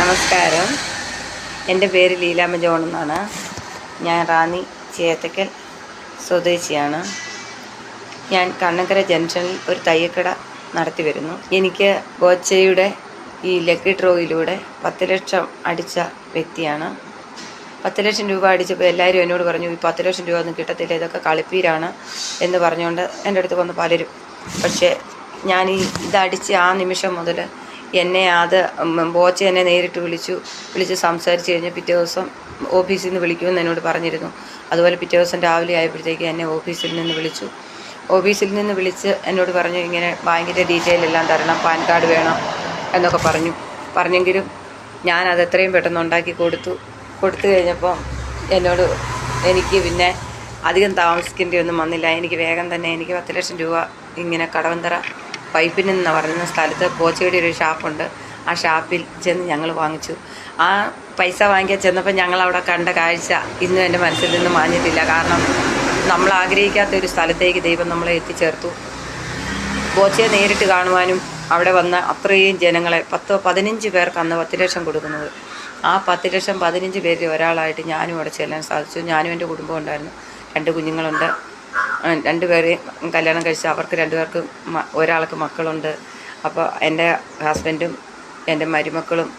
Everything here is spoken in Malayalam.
നമസ്കാരം. എൻ്റെ പേര് ലീലാമ്മ ജോൺ എന്നാണ്. ഞാൻ റാന്നി ചേത്തക്കൽ സ്വദേശിയാണ്. ഞാൻ കണ്ണങ്കര ജംഗ്ഷനിൽ ഒരു തയ്യക്കട നടത്തി വരുന്നു. എനിക്ക് ബോച്ചയുടെ ഈ ലക്കി ഡ്രോയിലൂടെ 10 ലക്ഷം അടിച്ച വ്യക്തിയാണ്. 10 ലക്ഷം രൂപ അടിച്ചപ്പോൾ എല്ലാവരും എന്നോട് പറഞ്ഞു, ഈ 10 ലക്ഷം രൂപ ഒന്നും കിട്ടത്തില്ല, ഇതൊക്കെ കളിപ്പീരാണ് എന്ന് പറഞ്ഞുകൊണ്ട് എൻ്റെ അടുത്ത് വന്ന് പലരും. പക്ഷേ ഞാൻ ഇതടിച്ച് ആ നിമിഷം മുതൽ ബോച്ച എന്നെ നേരിട്ട് വിളിച്ച് സംസാരിച്ച് കഴിഞ്ഞ് പിറ്റേ ദിവസം ഓഫീസിൽ നിന്ന് വിളിക്കുമെന്ന് എന്നോട് പറഞ്ഞിരുന്നു. അതുപോലെ പിറ്റേ ദിവസം രാവിലെ ആയപ്പോഴത്തേക്ക് എന്നെ ഓഫീസിൽ നിന്ന് വിളിച്ച് എന്നോട് പറഞ്ഞു, ഇങ്ങനെ ബാങ്കിൻ്റെ ഡീറ്റെയിൽ എല്ലാം തരണം, പാൻ കാർഡ് വേണം എന്നൊക്കെ പറഞ്ഞെങ്കിലും ഞാനത് എത്രയും പെട്ടെന്ന് ഉണ്ടാക്കി കൊടുത്തു കഴിഞ്ഞപ്പോൾ എനിക്ക് പിന്നെ അധികം താമസിക്കേണ്ടി വന്നില്ല. എനിക്ക് വേഗം തന്നെ 10 ലക്ഷം രൂപ ഇങ്ങനെ കടവന്തറ പൈപ്പിൻ എന്ന് പറയുന്ന സ്ഥലത്ത് ബോച്ചയുടെ ഒരു ഷാപ്പുണ്ട്. ആ ഷാപ്പിൽ ചെന്ന് ഞങ്ങൾ വാങ്ങിച്ചു. ആ പൈസ വാങ്ങിക്കാൻ ചെന്നപ്പോൾ ഞങ്ങളവിടെ കണ്ട കാഴ്ച ഇന്നും എൻ്റെ മനസ്സിൽ നിന്ന് മാഞ്ഞിട്ടില്ല. കാരണം നമ്മൾ ആഗ്രഹിക്കാത്ത ഒരു സ്ഥലത്തേക്ക് ദൈവം നമ്മളെ എത്തിച്ചേർത്തു. ബോച്ചയെ നേരിട്ട് കാണുവാനും അവിടെ വന്ന അത്രയും ജനങ്ങളെ 10-15 പേർക്ക് അന്ന് 10 ലക്ഷം കൊടുക്കുന്നത്. ആ 10 ലക്ഷം 15 പേരിൽ ഒരാളായിട്ട് ഞാനും അവിടെ ചെല്ലാൻ സാധിച്ചു. ഞാനും എൻ്റെ കുടുംബം ഉണ്ടായിരുന്നു. 2 കുഞ്ഞുങ്ങളുണ്ട്. 2 പേരെ കല്യാണം കഴിച്ച് അവർക്ക് 2 പേർക്ക് ഒരാൾക്ക് മക്കളുണ്ട്. അപ്പോൾ എൻ്റെ ഹസ്ബൻഡും എൻ്റെ മരുമക്കളും